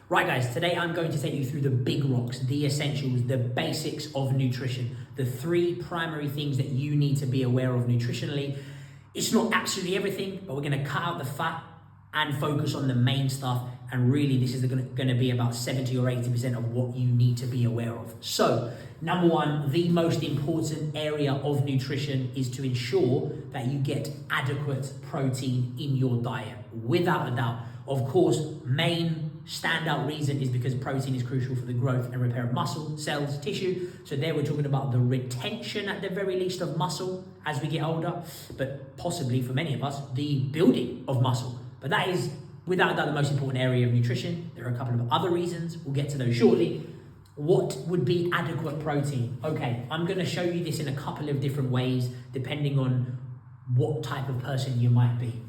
Right guys, today I'm going to take you through the big rocks, the essentials, the basics of nutrition, the three primary things that you need to be aware of nutritionally. It's not absolutely everything, but we're going to cut out the fat and focus on the main stuff. And really this is going to be about 70 or 80% of what you need to be aware of. So number one, the most important area of nutrition is to ensure that you get adequate protein in your diet, without a doubt. Of course, main standout reason is because protein is crucial for the growth and repair of muscle, cells, tissue. So there we're talking about the retention at the very least of muscle as we get older, but possibly for many of us, the building of muscle. But that is without a doubt the most important area of nutrition. There are a couple of other reasons, we'll get to those shortly. What would be adequate protein? Okay, I'm going to show you this in a couple of different ways depending on what type of person you might be.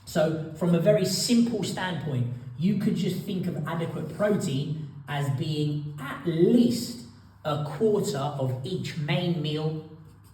So from a very simple standpoint, you could just think of adequate protein as being at least a quarter of each main meal,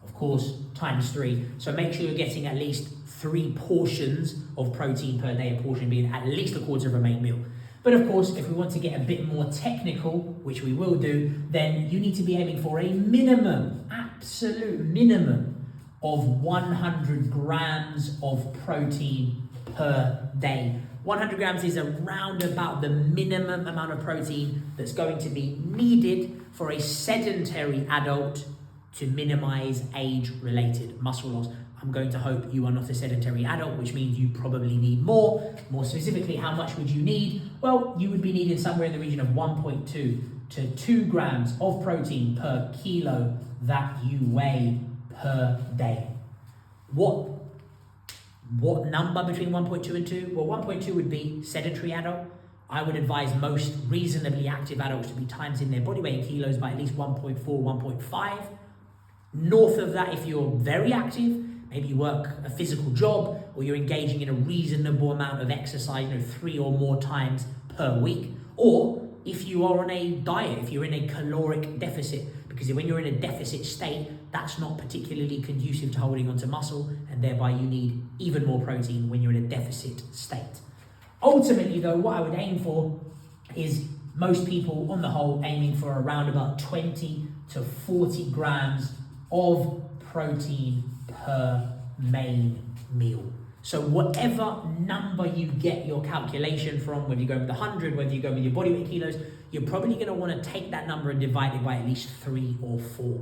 of course, times 3. So make sure you're getting at least 3 portions of protein per day, a portion being at least a quarter of a main meal. But of course, if we want to get a bit more technical, which we will do, then you need to be aiming for a minimum, absolute minimum of 100 grams of protein per day. 100 grams is around about the minimum amount of protein that's going to be needed for a sedentary adult to minimize age-related muscle loss. I'm going to hope you are not a sedentary adult, which means you probably need more. More specifically, how much would you need? Well, you would be needing somewhere in the region of 1.2 to 2 grams of protein per kilo that you weigh per day. What number between 1.2 and 2? Well, 1.2 would be sedentary adult. I would advise most reasonably active adults to be timesing their body weight in kilos by at least 1.4, 1.5. North of that, if you're very active, maybe you work a physical job or you're engaging in a reasonable amount of exercise, 3 or more times per week. Or if you are on a diet, if you're in a caloric deficit, because when you're in a deficit state, that's not particularly conducive to holding onto muscle, and thereby you need even more protein when you're in a deficit state. Ultimately though, what I would aim for is most people on the whole aiming for around about 20 to 40 grams of protein per main meal. So whatever number you get your calculation from, whether you go with the 100, whether you go with your body weight kilos, you're probably going to want to take that number and divide it by at least 3 or 4.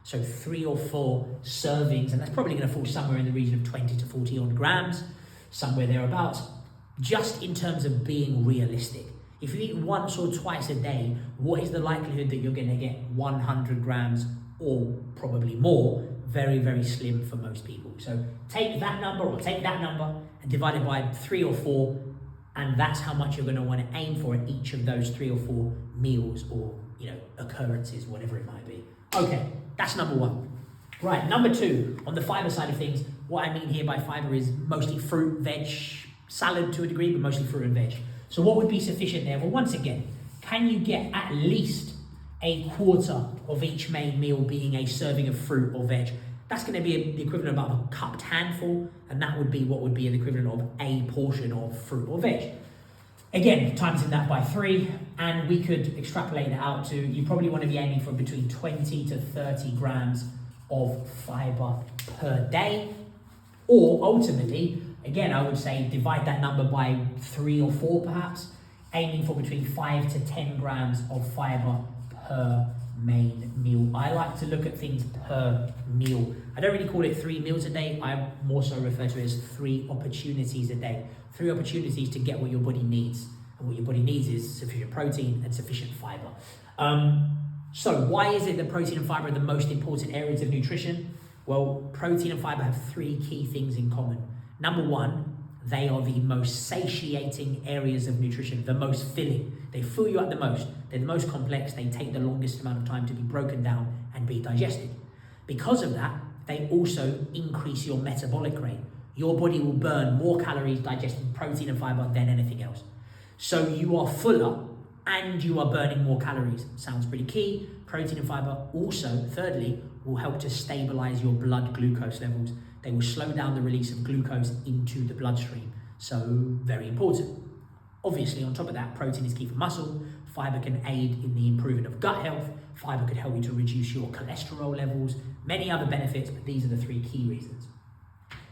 So 3 or 4 servings, and that's probably going to fall somewhere in the region of 20 to 40 odd grams, somewhere thereabouts, just in terms of being realistic. If you eat once or twice a day, what is the likelihood that you're going to get 100 grams or probably more? Very, very slim for most people. So take that number or take that number and divide it by 3 or 4, and that's how much you're going to want to aim for in each of those 3 or 4 meals or occurrences, whatever it might be. Okay, that's number 1. Right, number 2, on the fiber side of things, what I mean here by fiber is mostly fruit, veg, salad to a degree, but mostly fruit and veg. So what would be sufficient there? Well, once again, can you get at least a quarter of each main meal being a serving of fruit or veg? That's going to be the equivalent of about a cupped handful, and that would be what would be an equivalent of a portion of fruit or veg. Again, timesing that by 3, and we could extrapolate that out to, you probably want to be aiming for between 20 to 30 grams of fiber per day. Or ultimately, again, I would say divide that number by 3 or 4 perhaps, aiming for between 5 to 10 grams of fiber per main meal. I like to look at things per meal. I don't really call it 3 meals a day. I more so refer to it as 3 opportunities a day. 3 opportunities to get what your body needs. And what your body needs is sufficient protein and sufficient fiber. So why is it that protein and fiber are the most important areas of nutrition? Well, protein and fiber have 3 key things in common. Number 1, they are the most satiating areas of nutrition, the most filling. They fill you up the most. They're the most complex. They take the longest amount of time to be broken down and be digested. Because of that, they also increase your metabolic rate. Your body will burn more calories digesting protein and fiber than anything else. So you are fuller and you are burning more calories. Sounds pretty key. Protein and fiber also, thirdly, will help to stabilize your blood glucose levels. They will slow down the release of glucose into the bloodstream. So very important. Obviously, on top of that, protein is key for muscle. Fiber can aid in the improvement of gut health. Fiber could help you to reduce your cholesterol levels. Many other benefits, but these are the 3 key reasons.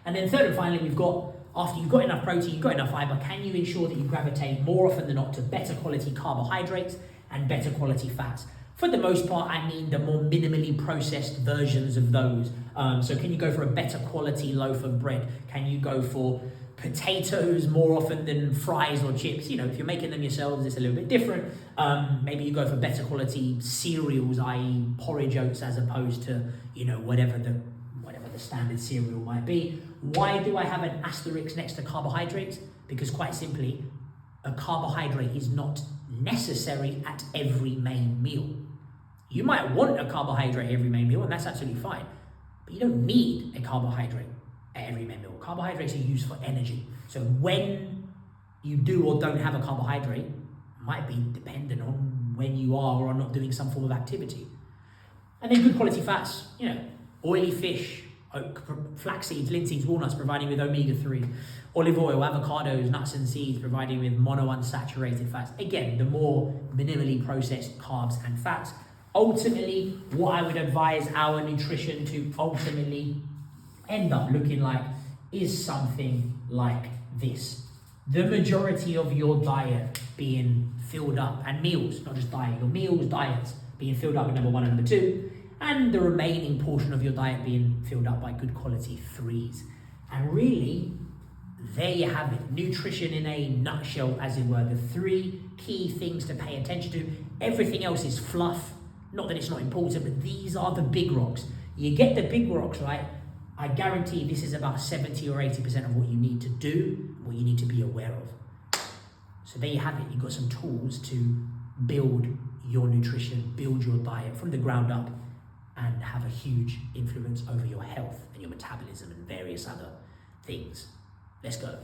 And then third and finally, we've got, after you've got enough protein, you've got enough fiber, can you ensure that you gravitate more often than not to better quality carbohydrates and better quality fats? For the most part, I mean the more minimally processed versions of those. So can you go for a better quality loaf of bread? Can you go for potatoes more often than fries or chips? You know, if you're making them yourselves, it's a little bit different. Maybe you go for better quality cereals, i.e. porridge oats, as opposed to, you know, whatever the standard cereal might be. Why do I have an asterisk next to carbohydrates? Because quite simply, a carbohydrate is not necessary at every main meal. You might want a carbohydrate every main meal, and that's absolutely fine, but you don't need a carbohydrate at every main meal. Carbohydrates are used for energy. So when you do or don't have a carbohydrate might be dependent on when you are or are not doing some form of activity. And then good quality fats, you know, oily fish, flax seeds, linseeds, walnuts, providing with omega-3, olive oil, avocados, nuts and seeds, providing with monounsaturated fats. Again, the more minimally processed carbs and fats. Ultimately, what I would advise our nutrition to ultimately end up looking like is something like this. The majority of your diet being filled up, and meals, not just diet, your meals, diets being filled up with number 1 and number 2, and the remaining portion of your diet being filled up by good quality 3s. And really, there you have it. Nutrition in a nutshell, as it were. The 3 key things to pay attention to. Everything else is fluff. Not that it's not important, but these are the big rocks. You get the big rocks right, I guarantee this is about 70 or 80% of what you need to do, what you need to be aware of. So there you have it. You've got some tools to build your nutrition, build your diet from the ground up, and have a huge influence over your health and your metabolism and various other things. Let's go.